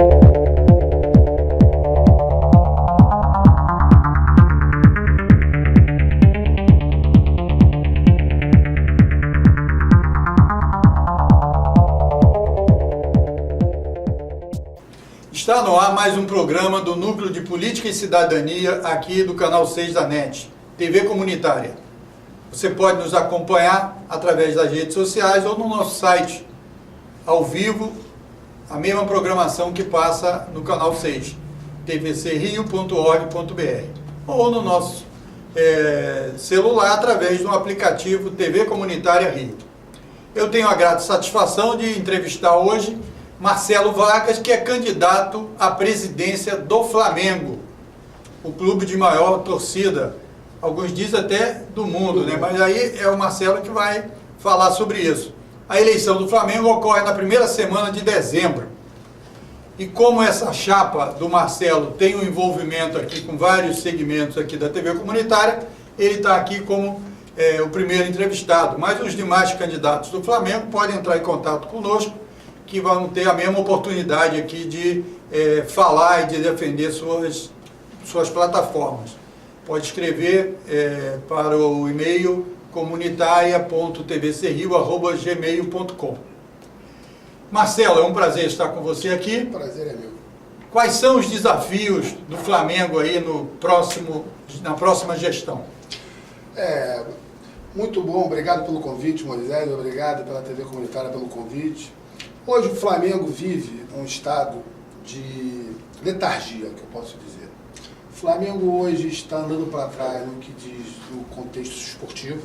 Está no ar mais um programa do Núcleo de Política e Cidadania aqui do canal 6 da NET, TV Comunitária. Você pode nos acompanhar através das redes sociais ou no nosso site, ao vivo, a mesma programação que passa no canal 6, tvcrio.org.br, ou no nosso celular através do aplicativo TV Comunitária Rio. Eu tenho a grata satisfação de entrevistar hoje Marcelo Vargas, que é candidato à presidência do Flamengo, o clube de maior torcida, alguns dizem até do mundo, né? Mas aí é o Marcelo que vai falar sobre isso. A eleição do Flamengo ocorre na primeira semana de dezembro. E como essa chapa do Marcelo tem um envolvimento aqui com vários segmentos aqui da TV comunitária, ele está aqui como o primeiro entrevistado. Mas os demais candidatos do Flamengo podem entrar em contato conosco, que vão ter a mesma oportunidade aqui de falar e de defender suas plataformas. Pode escrever para o e-mail comunitaria.tvcrio@gmail.com. Marcelo, é um prazer estar com você aqui. O prazer é meu. Quais são os desafios do Flamengo aí na próxima gestão? Muito bom, obrigado pelo convite, Moisés, obrigado pela TV Comunitária pelo convite. Hoje o Flamengo vive um estado de letargia, que eu posso dizer. O Flamengo hoje está andando para trás no que diz no contexto esportivo.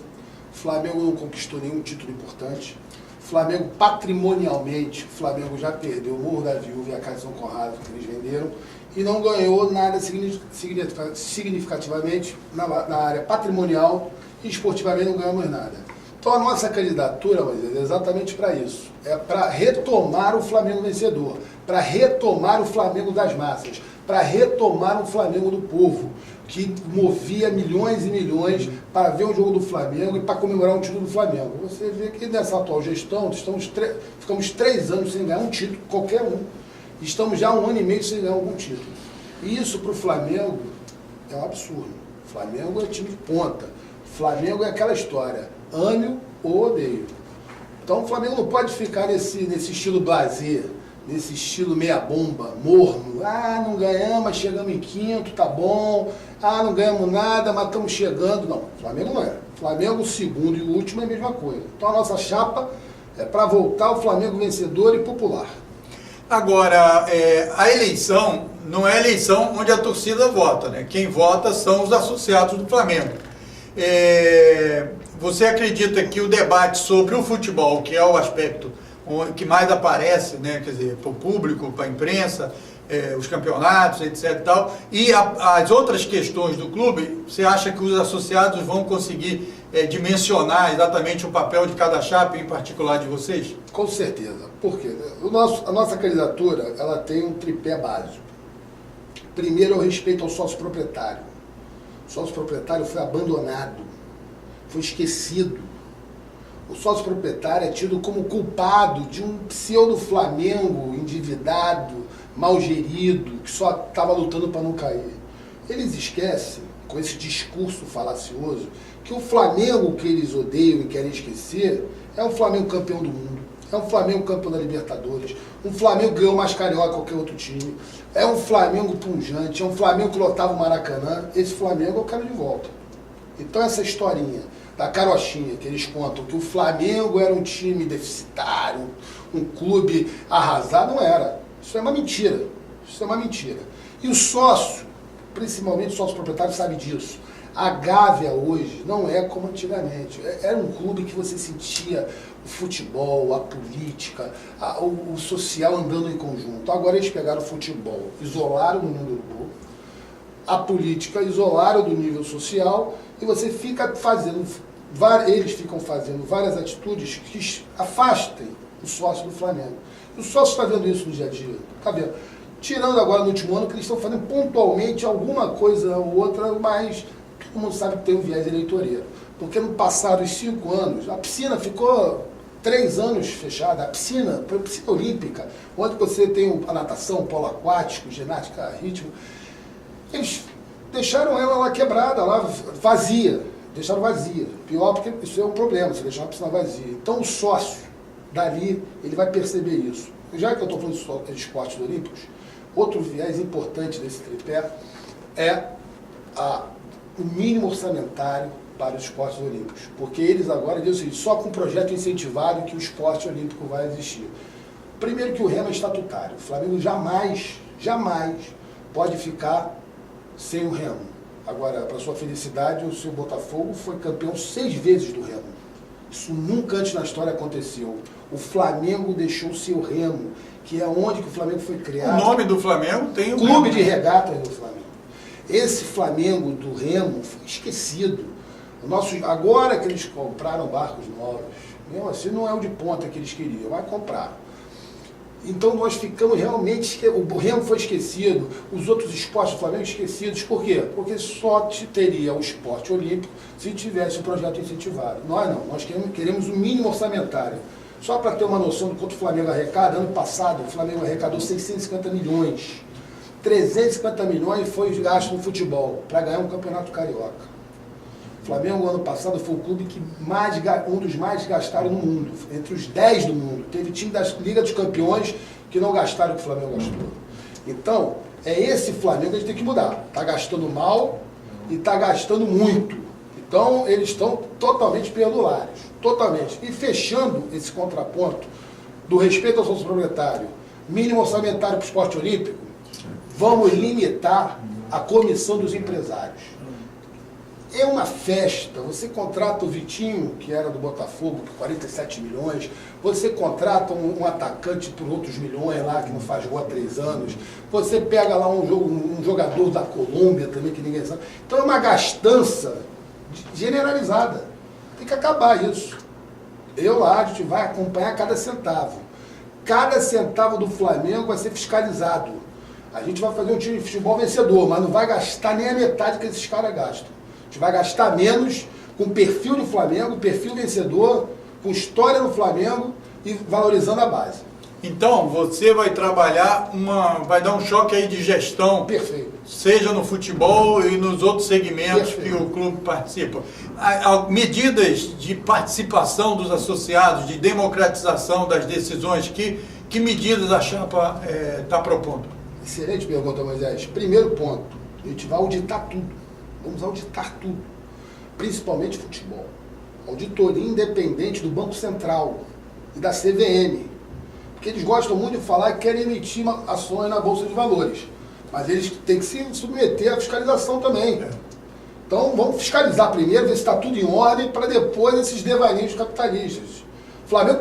O Flamengo não conquistou nenhum título importante. O Flamengo, patrimonialmente, o Flamengo já perdeu o Morro da Viúva e a Casa de São Conrado, que eles venderam, e não ganhou nada significativamente na área patrimonial e esportivamente não ganhamos nada. Então a nossa candidatura, é exatamente para isso. É para retomar o Flamengo vencedor, para retomar o Flamengo das massas, para retomar o Flamengo do povo, que movia milhões e milhões para ver um jogo do Flamengo e para comemorar um título do Flamengo. Você vê que nessa atual gestão, ficamos 3 anos sem ganhar um título, qualquer um. Estamos já 1 ano e meio sem ganhar algum título. E isso para o Flamengo é um absurdo. O Flamengo é time de ponta. O Flamengo é aquela história, ame ou odeio. Então o Flamengo não pode ficar nesse estilo blasé, nesse estilo meia bomba, morno. Não ganhamos, mas chegamos em quinto, tá bom. Não ganhamos nada, mas estamos chegando. Não, o Flamengo não é. O Flamengo, o segundo e o último é a mesma coisa. Então a nossa chapa é para voltar o Flamengo vencedor e popular. Agora, a eleição não é a eleição onde a torcida vota, né? Quem vota são os associados do Flamengo. Você acredita que o debate sobre o futebol, que é o aspecto que mais aparece, né, quer dizer, para o público, para a imprensa, os campeonatos, etc. e tal, e as outras questões do clube, você acha que os associados vão conseguir dimensionar exatamente o papel de cada chapa, em particular de vocês? Com certeza. Por quê? A nossa candidatura, ela tem um tripé básico. Primeiro é o respeito ao sócio proprietário. O sócio proprietário foi abandonado, foi esquecido. O sócio proprietário é tido como culpado de um pseudo-Flamengo endividado, mal gerido, que só estava lutando para não cair. Eles esquecem, com esse discurso falacioso, que o Flamengo que eles odeiam e querem esquecer é um Flamengo campeão do mundo, é um Flamengo campeão da Libertadores, um Flamengo que ganhou mais carioca que qualquer outro time, é um Flamengo punjante, é um Flamengo que lotava o Maracanã. Esse Flamengo eu quero de volta. Então essa historinha da carochinha que eles contam que o Flamengo era um time deficitário, um clube arrasado, não era. Isso é uma mentira. Isso é uma mentira. E o sócio, principalmente o sócio proprietário, sabe disso. A Gávea hoje não é como antigamente. Era um clube que você sentia o futebol, a política, o social andando em conjunto. Agora eles pegaram o futebol, isolaram do nível do a política, isolaram do nível social, e você fica fazendo, eles ficam fazendo várias atitudes que afastem o sócio do Flamengo. O sócio está vendo isso no dia a dia. Está vendo? Tirando agora no último ano que eles estão fazendo pontualmente alguma coisa ou outra, mas todo mundo sabe que tem um viés eleitoreiro. Porque no passado, os 5 anos, a piscina ficou 3 anos fechada, a piscina olímpica, onde você tem a natação, polo aquático, ginástica, ritmo, eles deixaram ela lá quebrada, lá vazia, deixaram vazia. Pior porque isso é um problema, você deixar uma piscina vazia. Então o sócio dali, ele vai perceber isso. Já que eu estou falando de esportes olímpicos, outro viés importante desse tripé é o mínimo orçamentário para os esportes olímpicos. Porque eles agora dizem o seguinte, só com um projeto incentivado que o esporte olímpico vai existir. Primeiro que o remo é estatutário. O Flamengo jamais pode ficar sem o remo. Agora, para sua felicidade, o seu Botafogo foi campeão 6 vezes do remo. Isso nunca antes na história aconteceu. O Flamengo deixou o seu remo, que é onde que o Flamengo foi criado. O nome do Flamengo tem o Clube de Regatas do Flamengo. Esse Flamengo do remo foi esquecido. Agora que eles compraram barcos novos, mesmo assim não é o de ponta que eles queriam, vai comprar. Então nós ficamos realmente, o remo foi esquecido, os outros esportes do Flamengo esquecidos. Por quê? Porque só teria o esporte olímpico se tivesse um projeto incentivado. Nós não, nós queremos o mínimo orçamentário. Só para ter uma noção do quanto o Flamengo arrecada, ano passado o Flamengo arrecadou 650 milhões. 350 milhões foi gasto no futebol para ganhar um campeonato carioca. O Flamengo, ano passado, foi o clube que um dos mais gastaram no mundo, entre os 10 do mundo. Teve time da Liga dos Campeões que não gastaram o que o Flamengo gastou. Então, é esse Flamengo que a gente tem que mudar. Está gastando mal e está gastando muito. Então, eles estão totalmente perdulários, totalmente. E fechando esse contraponto do respeito ao sócio proprietário, mínimo orçamentário para o esporte olímpico, vamos limitar a comissão dos empresários. É uma festa, você contrata o Vitinho, que era do Botafogo, por 47 milhões, você contrata um atacante por outros milhões lá, que não faz gol há 3 anos, você pega lá um jogador da Colômbia também, que ninguém sabe. Então é uma gastança generalizada. Tem que acabar isso. A gente vai acompanhar cada centavo. Cada centavo do Flamengo vai ser fiscalizado. A gente vai fazer um time de futebol vencedor, mas não vai gastar nem a metade que esses caras gastam. A gente vai gastar menos com perfil do Flamengo, perfil vencedor, com história no Flamengo e valorizando a base. Então, você vai trabalhar vai dar um choque aí de gestão. Perfeito. Seja no futebol e nos outros segmentos. Perfeito. Que o clube participa. Medidas de participação dos associados, de democratização das decisões, que medidas a chapa está propondo? Excelente pergunta, Moisés. Primeiro ponto, a gente vai auditar tudo. Vamos auditar tudo, principalmente futebol. Auditoria independente do Banco Central e da CVM. Porque eles gostam muito de falar que querem emitir ações na Bolsa de Valores. Mas eles têm que se submeter à fiscalização também. Então vamos fiscalizar primeiro, ver se está tudo em ordem, para depois esses devaneios capitalistas.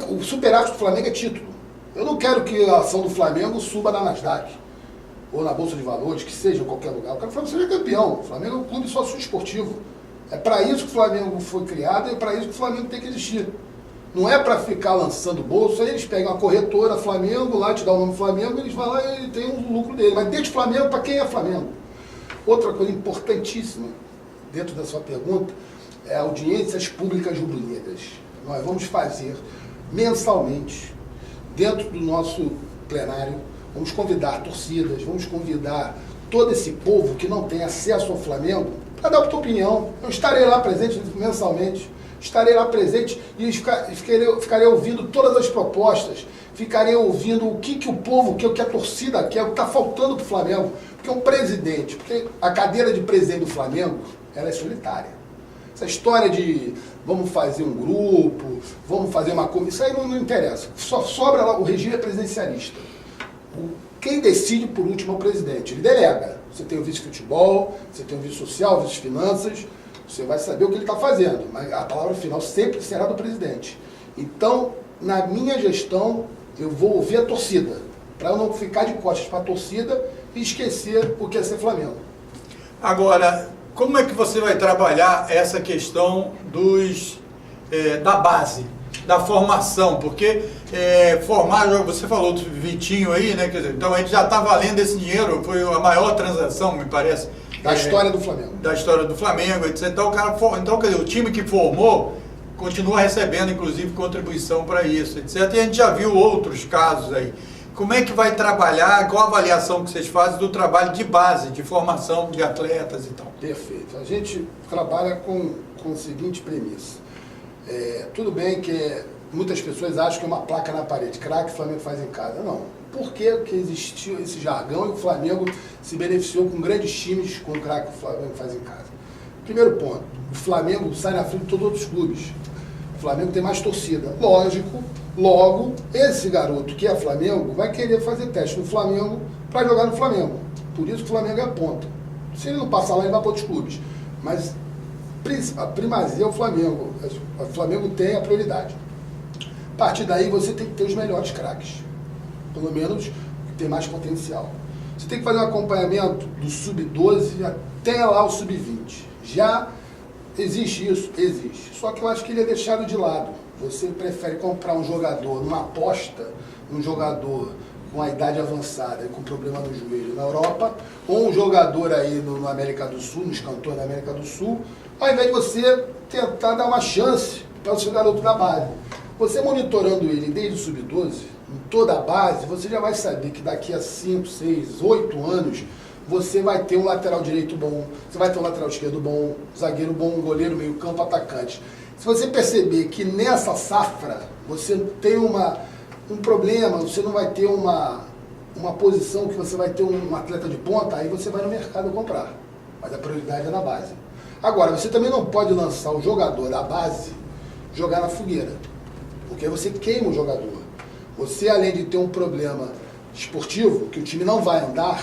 O superávit do Flamengo é título. Eu não quero que a ação do Flamengo suba na Nasdaq, ou na Bolsa de Valores, que seja em qualquer lugar. Eu quero que o Flamengo seja campeão. O Flamengo é um clube sócio esportivo. É para isso que o Flamengo foi criado e é para isso que o Flamengo tem que existir. Não é para ficar lançando bolsa, aí eles pegam a corretora Flamengo, lá te dá o nome Flamengo, eles vão lá e tem um lucro dele. Mas desde Flamengo, para quem é Flamengo? Outra coisa importantíssima, dentro da sua pergunta, é audiências públicas rubro-negras. Nós vamos fazer mensalmente, dentro do nosso plenário, vamos convidar torcidas, vamos convidar todo esse povo que não tem acesso ao Flamengo para dar a sua opinião. Eu estarei lá presente mensalmente, estarei lá presente e ficarei ouvindo todas as propostas, ficarei ouvindo o que o povo quer, o que a torcida quer, o que está faltando para o Flamengo. Porque um presidente, porque a cadeira de presidente do Flamengo, ela é solitária. Essa história de vamos fazer um grupo, vamos fazer uma comissão, isso aí não interessa. Só sobra lá o regime presidencialista. Quem decide por último é o presidente, ele delega. Você tem o vice-futebol, você tem o vice-social, vice-finanças, você vai saber o que ele está fazendo, mas a palavra final sempre será do presidente. Então, na minha gestão, eu vou ouvir a torcida, para eu não ficar de costas para a torcida e esquecer o que é ser Flamengo. Agora, como é que você vai trabalhar essa questão da base, da formação? Porque formar, você falou do Vitinho aí, né? Quer dizer, então a gente já está valendo esse dinheiro, foi a maior transação, me parece. Da história do Flamengo. Da história do Flamengo, etc. Então, quer dizer, o time que formou continua recebendo, inclusive, contribuição para isso, etc. E a gente já viu outros casos aí. Como é que vai trabalhar, qual a avaliação que vocês fazem do trabalho de base, de formação de atletas e tal? Perfeito. A gente trabalha com a seguinte premissa. Tudo bem que muitas pessoas acham que é uma placa na parede, craque Flamengo faz em casa. Não. Por que existiu esse jargão e o Flamengo se beneficiou com grandes times com o craque Flamengo faz em casa? Primeiro ponto, o Flamengo sai na frente de todos os outros clubes. O Flamengo tem mais torcida. Lógico, logo, esse garoto que é Flamengo vai querer fazer teste no Flamengo para jogar no Flamengo. Por isso que o Flamengo é a ponta. Se ele não passar lá, ele vai para outros clubes. Mas a primazia é o Flamengo. O Flamengo tem a prioridade. A partir daí, você tem que ter os melhores craques. Pelo menos, que tem mais potencial. Você tem que fazer um acompanhamento do sub-12 até lá o sub-20. Já existe isso? Existe. Só que eu acho que ele é deixado de lado. Você prefere comprar um jogador numa aposta, um jogador com a idade avançada e com problema no joelho na Europa, ou um jogador aí no América do Sul, nos cantões da América do Sul, ao invés de você tentar dar uma chance para o seu garoto da base. Você monitorando ele desde o sub-12, em toda a base, você já vai saber que daqui a 5, 6, 8 anos, você vai ter um lateral direito bom, você vai ter um lateral esquerdo bom, zagueiro bom, um goleiro, meio campo, atacante. Se você perceber que nessa safra você tem um problema, você não vai ter uma posição que você vai ter um atleta de ponta, aí você vai no mercado comprar. Mas a prioridade é na base. Agora, você também não pode lançar o jogador da base, jogar na fogueira. Porque aí você queima o jogador. Você, além de ter um problema esportivo, que o time não vai andar,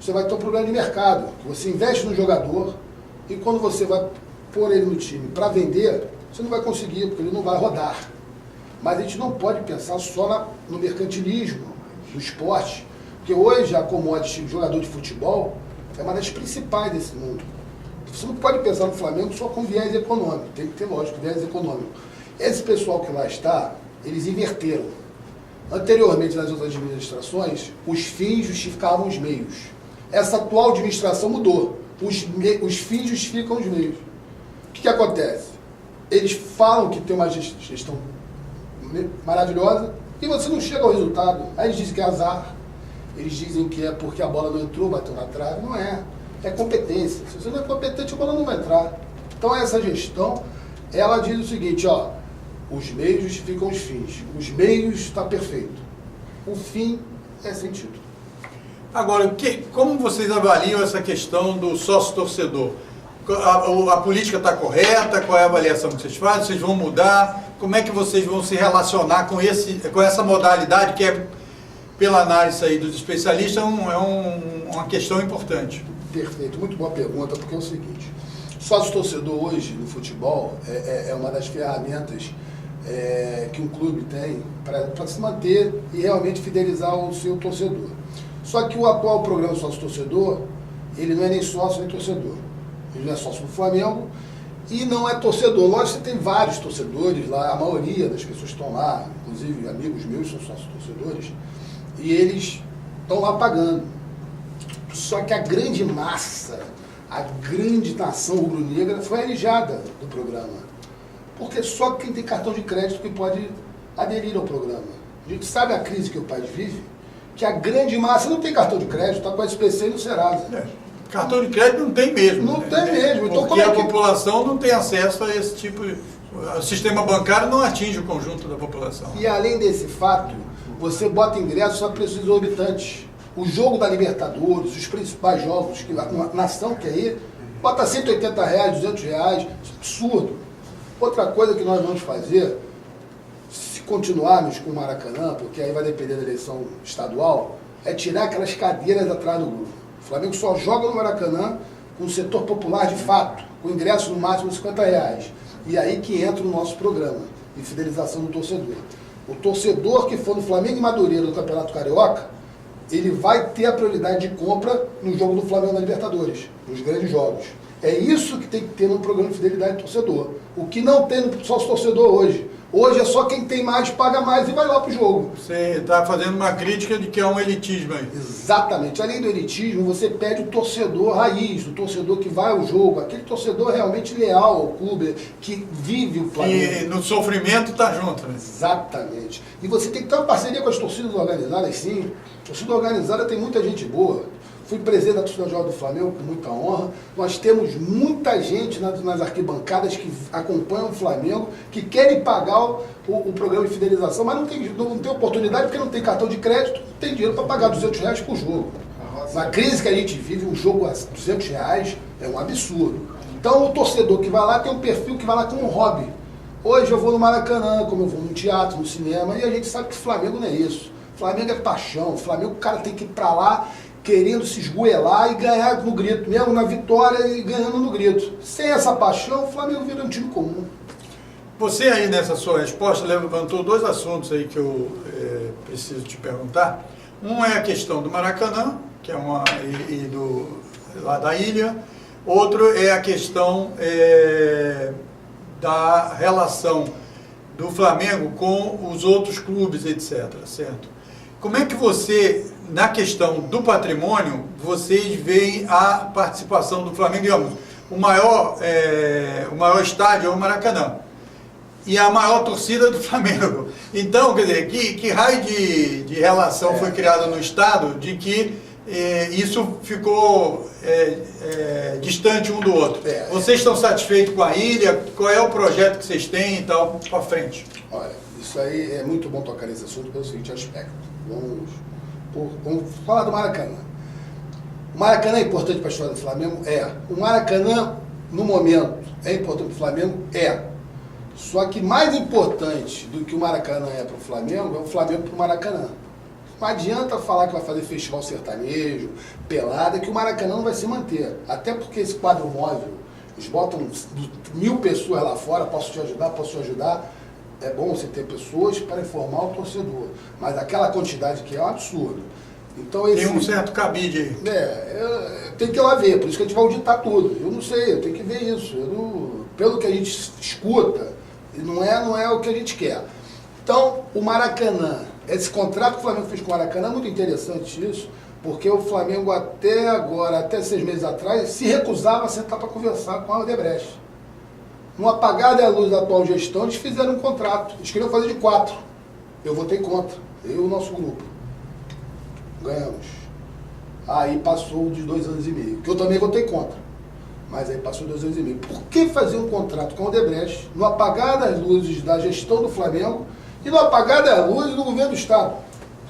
você vai ter um problema de mercado. Você investe no jogador e quando você vai pôr ele no time para vender, você não vai conseguir, porque ele não vai rodar. Mas a gente não pode pensar só no mercantilismo do esporte, porque hoje a commodity de jogador de futebol é uma das principais desse mundo. Você não pode pensar no Flamengo só com viés econômico, tem que ter, lógico, viés econômico. Esse pessoal que lá está, eles inverteram. Anteriormente, nas outras administrações, os fins justificavam os meios. Essa atual administração mudou. Os fins justificam os meios. O que acontece? Eles falam que tem uma gestão maravilhosa e você não chega ao resultado. Aí eles dizem que é azar, eles dizem que é porque a bola não entrou, bateu na trave. Não é. É competência. Se você não é competente, a bola não vai entrar. Então essa gestão, ela diz o seguinte, ó, os meios justificam os fins. Os meios está perfeito. O fim é sentido. Agora, como vocês avaliam essa questão do sócio-torcedor? A política está correta? Qual é a avaliação que vocês fazem? Vocês vão mudar? Como é que vocês vão se relacionar com essa modalidade que é, pela análise aí dos especialistas, uma questão importante? Perfeito, muito boa pergunta, porque é o seguinte, sócio-torcedor hoje no futebol é uma das ferramentas que um clube tem para se manter e realmente fidelizar o seu torcedor. Só que o atual programa sócio-torcedor, ele não é nem sócio nem torcedor. Ele não é sócio do Flamengo e não é torcedor. Lógico que você tem vários torcedores lá, a maioria das pessoas que estão lá, inclusive amigos meus são sócios-torcedores, e eles estão lá pagando. Só que a grande massa, a grande nação rubro-negra foi alijada do programa. Porque só quem tem cartão de crédito que pode aderir ao programa. A gente sabe a crise que o país vive, que a grande massa não tem cartão de crédito, está com a SPC e no Serasa. Cartão de crédito não tem mesmo. Não tem mesmo. Então, porque a população não tem acesso a esse tipo de... O sistema bancário não atinge o conjunto da população. E além desse fato, você bota ingressos a preços exorbitantes. O jogo da Libertadores, os principais jogos que a nação quer ir, bota R$180, R$200, absurdo. Outra coisa que nós vamos fazer, se continuarmos com o Maracanã, porque aí vai depender da eleição estadual, é tirar aquelas cadeiras atrás do grupo. O Flamengo só joga no Maracanã com o setor popular de fato, com ingresso no máximo de R$50. E aí que entra o nosso programa de fidelização do torcedor. O torcedor que for no Flamengo e Madureira do Campeonato Carioca, ele vai ter a prioridade de compra no jogo do Flamengo na Libertadores, nos grandes jogos. É isso que tem que ter no programa de fidelidade do torcedor. O que não tem no sócio torcedor hoje. Hoje é só quem tem mais paga mais e vai lá pro jogo. Você está fazendo uma crítica de que é um elitismo aí. Exatamente. Além do elitismo, você pede o torcedor raiz, o torcedor que vai ao jogo, aquele torcedor realmente leal ao clube, que vive o Flamengo. E no sofrimento está junto, né? Exatamente. E você tem que ter uma parceria com as torcidas organizadas, sim. A torcida organizada tem muita gente boa. Fui presidente da torcida jovem do Flamengo com muita honra. Nós temos muita gente nas arquibancadas que acompanham o Flamengo, que querem pagar o programa de fidelização, mas não tem oportunidade porque não tem cartão de crédito, não tem dinheiro para pagar R$200 por jogo. Na crise que a gente vive, um jogo a R$200 é um absurdo. Então o torcedor que vai lá tem um perfil que vai lá como um hobby. Hoje eu vou no Maracanã, como eu vou no teatro, no cinema, e a gente sabe que o Flamengo não é isso. O Flamengo é paixão, o Flamengo o cara tem que ir para lá querendo se esgoelar e ganhar no grito, mesmo na vitória e ganhando no grito. Sem essa paixão, o Flamengo vira um time comum. Você aí nessa sua resposta levantou dois assuntos aí que eu preciso te perguntar. Um é a questão do Maracanã, que é lá da ilha. Outro é a questão da relação do Flamengo com os outros clubes, etc. Certo? Como é que você, na questão do patrimônio, vocês veem a participação do Flamengo? Digamos, o maior estádio é o Maracanã e a maior torcida do Flamengo. Então, quer dizer, que raio de relação foi criada no Estado de que isso ficou distante um do outro? Vocês estão satisfeitos com a ilha? Qual é o projeto que vocês têm e tal para frente? Olha, isso aí é muito bom tocar nesse assunto pelo seguinte aspecto. Vamos falar do Maracanã. O Maracanã é importante para a história do Flamengo? É. O Maracanã, no momento, é importante para o Flamengo? É. Só que mais importante do que o Maracanã é para o Flamengo, é o Flamengo para o Maracanã. Não adianta falar que vai fazer festival sertanejo, pelada, que o Maracanã não vai se manter. Até porque esse quadro móvel, eles botam 1.000 pessoas lá fora, posso te ajudar. É bom você ter pessoas para informar o torcedor, mas aquela quantidade que é um absurdo. Então, tem um certo cabide aí. Tem que ir lá ver, por isso que a gente vai auditar tudo. Eu não sei, eu tenho que ver isso. Pelo que a gente escuta, não é o que a gente quer. Então, o Maracanã, esse contrato que o Flamengo fez com o Maracanã, é muito interessante isso, porque o Flamengo até agora, até 6 meses atrás, se recusava a sentar para conversar com a Odebrecht. No apagar da luz da atual gestão, eles fizeram um contrato. Eles queriam fazer de 4. Eu votei contra. Eu e o nosso grupo. Ganhamos. Aí passou de 2 anos e meio. Que eu também votei contra. Mas aí passou 2 anos e meio. Por que fazer um contrato com o Odebrecht no apagar das luzes da gestão do Flamengo e no apagar das luzes do governo do Estado?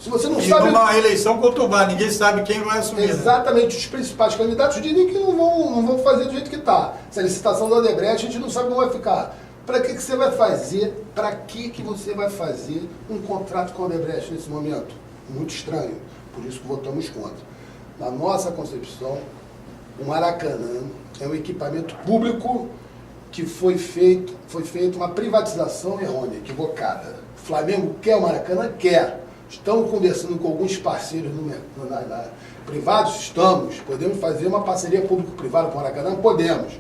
Se você não sabe... numa eleição conturbada, ninguém sabe quem vai assumir. Exatamente, os principais candidatos dizem que não vão fazer do jeito que está. Se a licitação da Odebrecht, a gente não sabe como vai ficar. Para que você vai fazer, você vai fazer um contrato com a Odebrecht nesse momento? Muito estranho, por isso que votamos contra. Na nossa concepção, o Maracanã é um equipamento público que foi feita uma privatização errônea, equivocada. O Flamengo quer o Maracanã? Quer. Estamos conversando com alguns parceiros privados? Estamos. Podemos fazer uma parceria público-privada com o Maracanã? Podemos.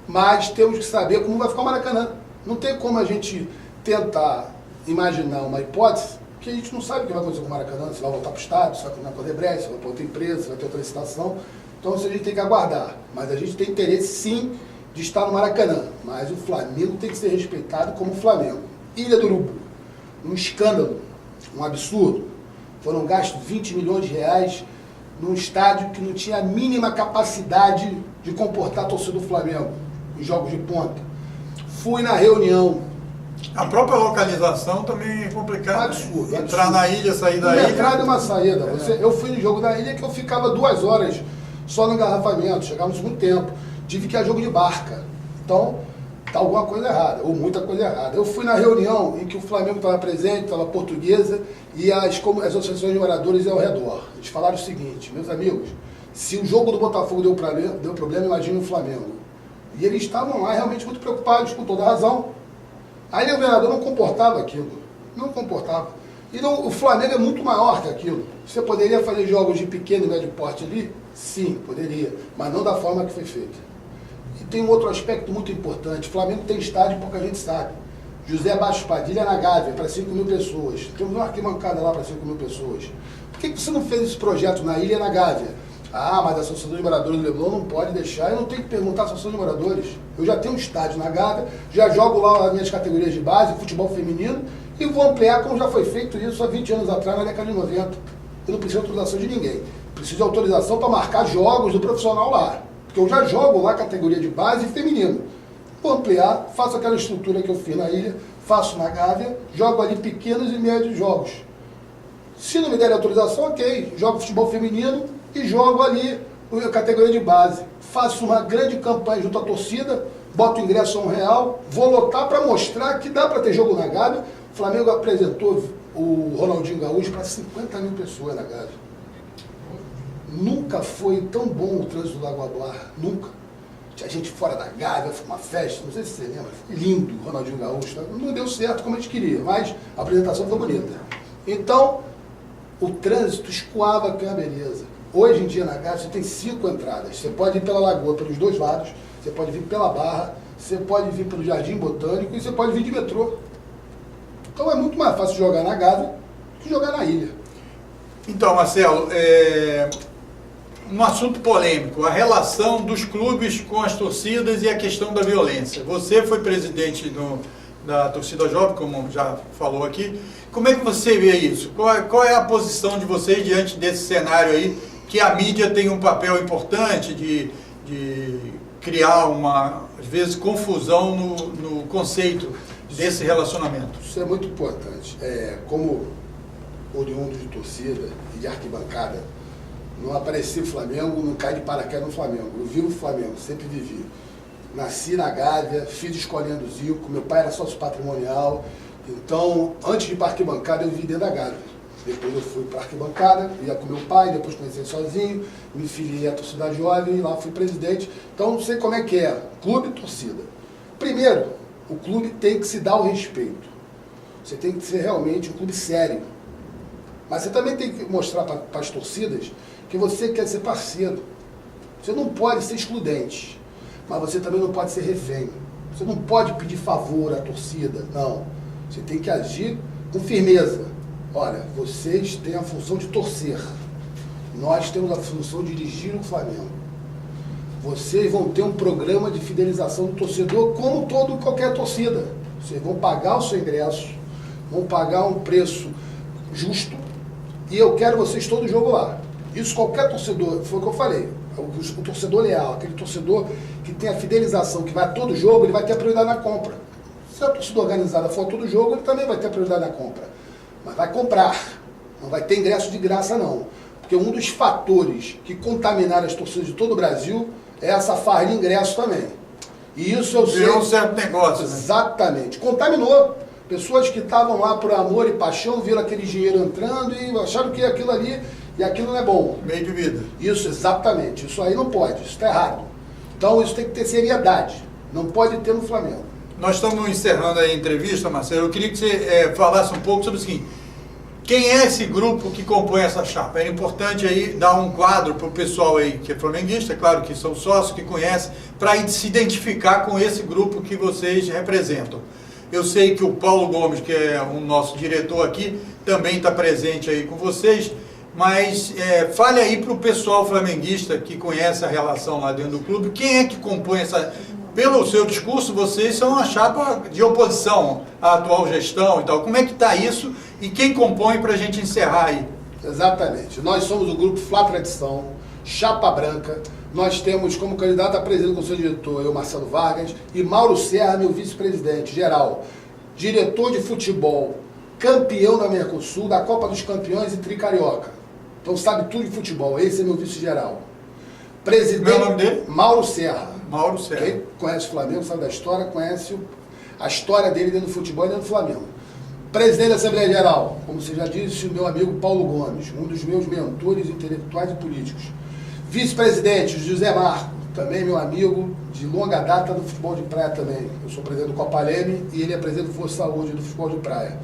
Mas temos que saber como vai ficar o Maracanã. Não tem como a gente tentar imaginar uma hipótese que a gente não sabe o que vai acontecer com o Maracanã, se vai voltar para o Estado, se vai continuar com a Odebrecht, se vai para outra empresa, se vai ter outra licitação. Então isso a gente tem que aguardar. Mas a gente tem interesse sim de estar no Maracanã. Mas o Flamengo tem que ser respeitado como Flamengo. Ilha do Urubu, um escândalo. Um absurdo. Foram gastos 20 milhões de reais num estádio que não tinha a mínima capacidade de comportar a torcida do Flamengo em jogos de ponta. Fui na reunião. A própria localização também é complicada. Um absurdo. Entrar na ilha, sair da ilha. Uma entrada e uma saída. Eu fui no jogo da ilha que eu ficava 2 horas só no engarrafamento, chegava no segundo tempo. Tive que ir a jogo de barca. Então, está alguma coisa errada, ou muita coisa errada. Eu fui na reunião em que o Flamengo estava presente, estava a Portuguesa e as associações de moradores ao redor. Eles falaram o seguinte: meus amigos, se o jogo do Botafogo deu problema, imagine o Flamengo. E eles estavam lá realmente muito preocupados, com toda razão. Aí o governador não comportava aquilo, não comportava. E não, o Flamengo é muito maior que aquilo. Você poderia fazer jogos de pequeno e médio porte ali? Sim, poderia, mas não da forma que foi feita. E tem um outro aspecto muito importante. O Flamengo tem estádio, pouca gente sabe. José Baixo Padilha na Gávea, para 5 mil pessoas. Temos uma arquibancada lá para 5 mil pessoas. Por que você não fez esse projeto na ilha e na Gávea? Ah, mas a Associação de Moradores do Leblon não pode deixar. Eu não tenho que perguntar à Associação de Moradores. Eu já tenho um estádio na Gávea, já jogo lá as minhas categorias de base, futebol feminino, e vou ampliar como já foi feito isso há 20 anos atrás, na década de 90. Eu não preciso de autorização de ninguém. Preciso de autorização para marcar jogos do profissional lá. Porque eu já jogo lá categoria de base e feminino. Vou ampliar, faço aquela estrutura que eu fiz na ilha, faço na Gávea, jogo ali pequenos e médios jogos. Se não me der autorização, ok, jogo futebol feminino e jogo ali a categoria de base. Faço uma grande campanha junto à torcida, boto o ingresso a R$1, vou lotar para mostrar que dá para ter jogo na Gávea. O Flamengo apresentou o Ronaldinho Gaúcho para 50 mil pessoas na Gávea. Nunca foi tão bom o trânsito do Lagoa do Ar, nunca. Tinha gente fora da Gávea, foi uma festa, não sei se você lembra, foi lindo o Ronaldinho Gaúcho. Não deu certo como a gente queria, mas a apresentação foi bonita. Então, o trânsito escoava que é uma beleza. Hoje em dia na Gávea você tem 5 entradas. Você pode ir pela Lagoa, pelos 2 lados, você pode vir pela Barra, você pode vir pelo Jardim Botânico e você pode vir de metrô. Então é muito mais fácil jogar na Gávea que jogar na ilha. Então, Marcelo, um assunto polêmico, a relação dos clubes com as torcidas e a questão da violência. Você foi presidente da torcida jovem, como já falou aqui. Como é que você vê isso? Qual é a posição de vocês diante desse cenário aí, que a mídia tem um papel importante de criar às vezes, confusão no conceito desse relacionamento? Isso é muito importante. Como oriundo de torcida e de arquibancada, não apareci o Flamengo, não cai de paraquedas no Flamengo. Eu vivo o Flamengo, sempre vivi. Nasci na Gávea, fiz escolinha do Zico, meu pai era sócio patrimonial. Então, antes de ir para a arquibancada, eu vivi dentro da Gávea. Depois eu fui para a arquibancada, ia com meu pai, depois comecei sozinho, me filiei à torcida jovem e lá fui presidente. Então, não sei como é que é, clube e torcida. Primeiro, o clube tem que se dar o respeito. Você tem que ser realmente um clube sério. Mas você também tem que mostrar para as torcidas que você quer ser parceiro. Você não pode ser excludente, mas você também não pode ser refém. Você não pode pedir favor à torcida, não. Você tem que agir com firmeza. Olha, vocês têm a função de torcer. Nós temos a função de dirigir o Flamengo. Vocês vão ter um programa de fidelização do torcedor como qualquer torcida. Vocês vão pagar o seu ingresso, vão pagar um preço justo e eu quero vocês todo jogo lá. Isso qualquer torcedor, foi o que eu falei, o torcedor leal, aquele torcedor que tem a fidelização, que vai a todo jogo, ele vai ter a prioridade na compra. Se a torcida organizada for a todo jogo, ele também vai ter a prioridade na compra. Mas vai comprar, não vai ter ingresso de graça não. Porque um dos fatores que contaminaram as torcidas de todo o Brasil é essa farra de ingresso também. E isso eu sei... Virou um certo negócio, né? Exatamente. Contaminou. Pessoas que estavam lá por amor e paixão, viram aquele dinheiro entrando e acharam que aquilo ali, e aquilo não é bom. Meio de vida. Isso, exatamente. Isso aí não pode, isso está errado. Então isso tem que ter seriedade. Não pode ter no Flamengo. Nós estamos encerrando a entrevista, Marcelo. Eu queria que você falasse um pouco sobre o seguinte. Quem é esse grupo que compõe essa chapa? É importante aí dar um quadro para o pessoal aí que é flamenguista, claro que são sócios, que conhecem, para se identificar com esse grupo que vocês representam. Eu sei que o Paulo Gomes, que é o nosso diretor aqui, também está presente aí com vocês, mas fale aí para o pessoal flamenguista que conhece a relação lá dentro do clube, quem é que compõe essa... Pelo seu discurso, vocês são uma chapa de oposição à atual gestão e tal. Como é que está isso e quem compõe para a gente encerrar aí? Exatamente. Nós somos o grupo Flá Tradição, Chapa Branca. Nós temos como candidato a presidente do Conselho Diretor eu, Marcelo Vargas, e Mauro Serra, meu vice-presidente geral. Diretor de futebol, campeão da Mercosul, da Copa dos Campeões e Tricarioca. Então sabe tudo de futebol. Esse é meu vice-geral. Presidente... Meu nome dele? Mauro Serra. Mauro Serra. Quem conhece o Flamengo, sabe da história, conhece a história dele dentro do futebol e dentro do Flamengo. Presidente da Assembleia Geral, como você já disse, o meu amigo Paulo Gomes, um dos meus mentores intelectuais e políticos. Vice-presidente, José Marco, também meu amigo de longa data do futebol de praia também. Eu sou presidente do Copa Leme e ele é presidente do Força Saúde do futebol de praia.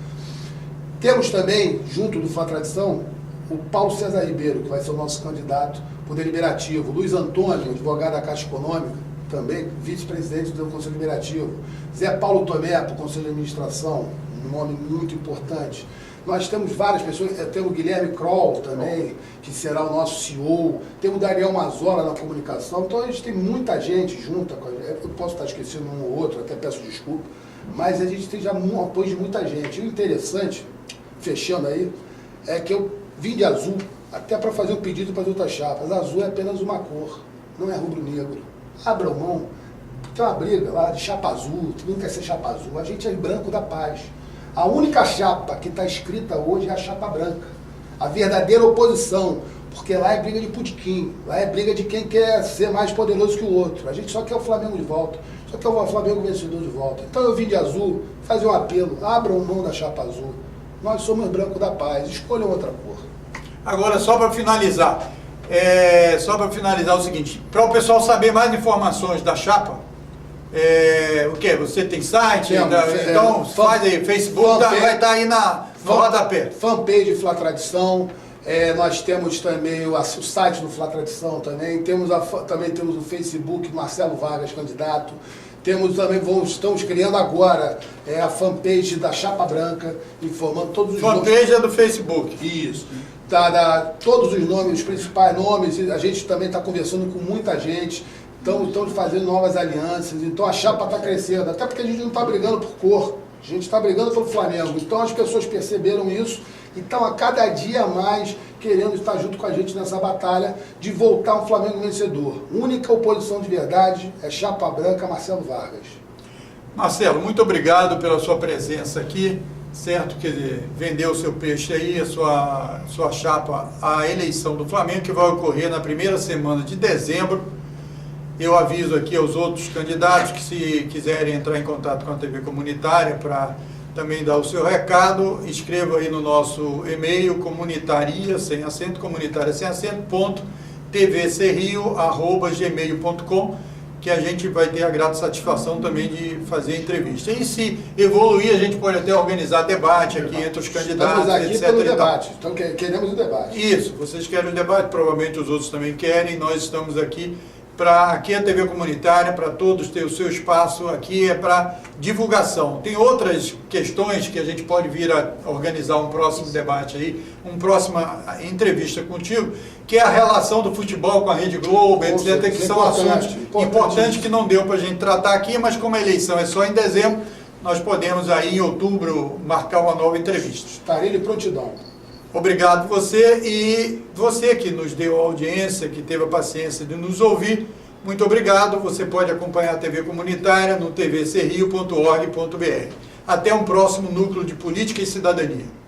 Temos também, junto do Flá Tradição, o Paulo César Ribeiro, que vai ser o nosso candidato por deliberativo. Luiz Antônio, advogado da Caixa Econômica, também vice-presidente do Conselho Deliberativo. Zé Paulo Tomé, para o Conselho de Administração, um nome muito importante. Nós temos várias pessoas, temos o Guilherme Kroll também, que será o nosso CEO, temos o Daniel Mazola na comunicação, então a gente tem muita gente junta com a gente. Eu posso estar esquecendo um ou outro, até peço desculpa, mas a gente tem já um apoio de muita gente. E o interessante, fechando aí, é que eu vim de azul, até para fazer um pedido para as outras chapas. Azul é apenas uma cor, não é rubro-negro. Abram mão, tem uma briga lá de chapa azul, todo mundo quer ser chapa azul, a gente é branco da paz. A única chapa que está escrita hoje é a chapa branca, a verdadeira oposição, porque lá é briga de putiquim, lá é briga de quem quer ser mais poderoso que o outro. A gente só quer o Flamengo de volta, só quer o Flamengo vencedor de volta. Então eu vim de azul, fazer um apelo, abram mão da chapa azul. Nós somos branco da paz, escolham outra cor. Agora, só para finalizar, o seguinte, para o pessoal saber mais informações da chapa, o que? Você tem site? Então faz aí, Facebook, vai estar aí no rodapé. Fanpage Fla Tradição, nós temos também o site do Fla Tradição também temos o Facebook Marcelo Vargas, candidato. Temos também, estamos criando agora a fanpage da Chapa Branca, informando todos os nomes. Fanpage é do Facebook. Isso. Todos os nomes, os principais nomes, a gente também está conversando com muita gente, estamos fazendo novas alianças, então a chapa está crescendo, até porque a gente não está brigando por cor, a gente está brigando pelo Flamengo, então as pessoas perceberam isso e estão a cada dia mais querendo estar junto com a gente nessa batalha de voltar um Flamengo vencedor. Única oposição de verdade é Chapa Branca, Marcelo Vargas. Marcelo, muito obrigado pela sua presença aqui, certo que vendeu o seu peixe aí, a sua chapa, a eleição do Flamengo, que vai ocorrer na primeira semana de dezembro. Eu aviso aqui aos outros candidatos que, se quiserem entrar em contato com a TV Comunitária para também dar o seu recado, escreva aí no nosso e-mail comunitaria, sem acento, ponto tvcrio@gmail.com, que a gente vai ter a grata satisfação também de fazer entrevista. E se evoluir, a gente pode até organizar debate aqui entre os candidatos, estamos aqui etc. pelo debate, então queremos o debate. Isso, vocês querem o debate, provavelmente os outros também querem, nós estamos aqui aqui é a TV Comunitária, para todos ter o seu espaço, aqui é para divulgação. Tem outras questões que a gente pode vir a organizar um próximo debate aí, uma próxima entrevista contigo, que é a relação do futebol com a Rede Globo, etc., que são assuntos importantes que não deu para a gente tratar aqui, mas como a eleição é só em dezembro, nós podemos aí em outubro marcar uma nova entrevista. Estarei de prontidão. Obrigado você e você que nos deu a audiência, que teve a paciência de nos ouvir. Muito obrigado. Você pode acompanhar a TV Comunitária no tvcrio.org.br. Até um próximo Núcleo de Política e Cidadania.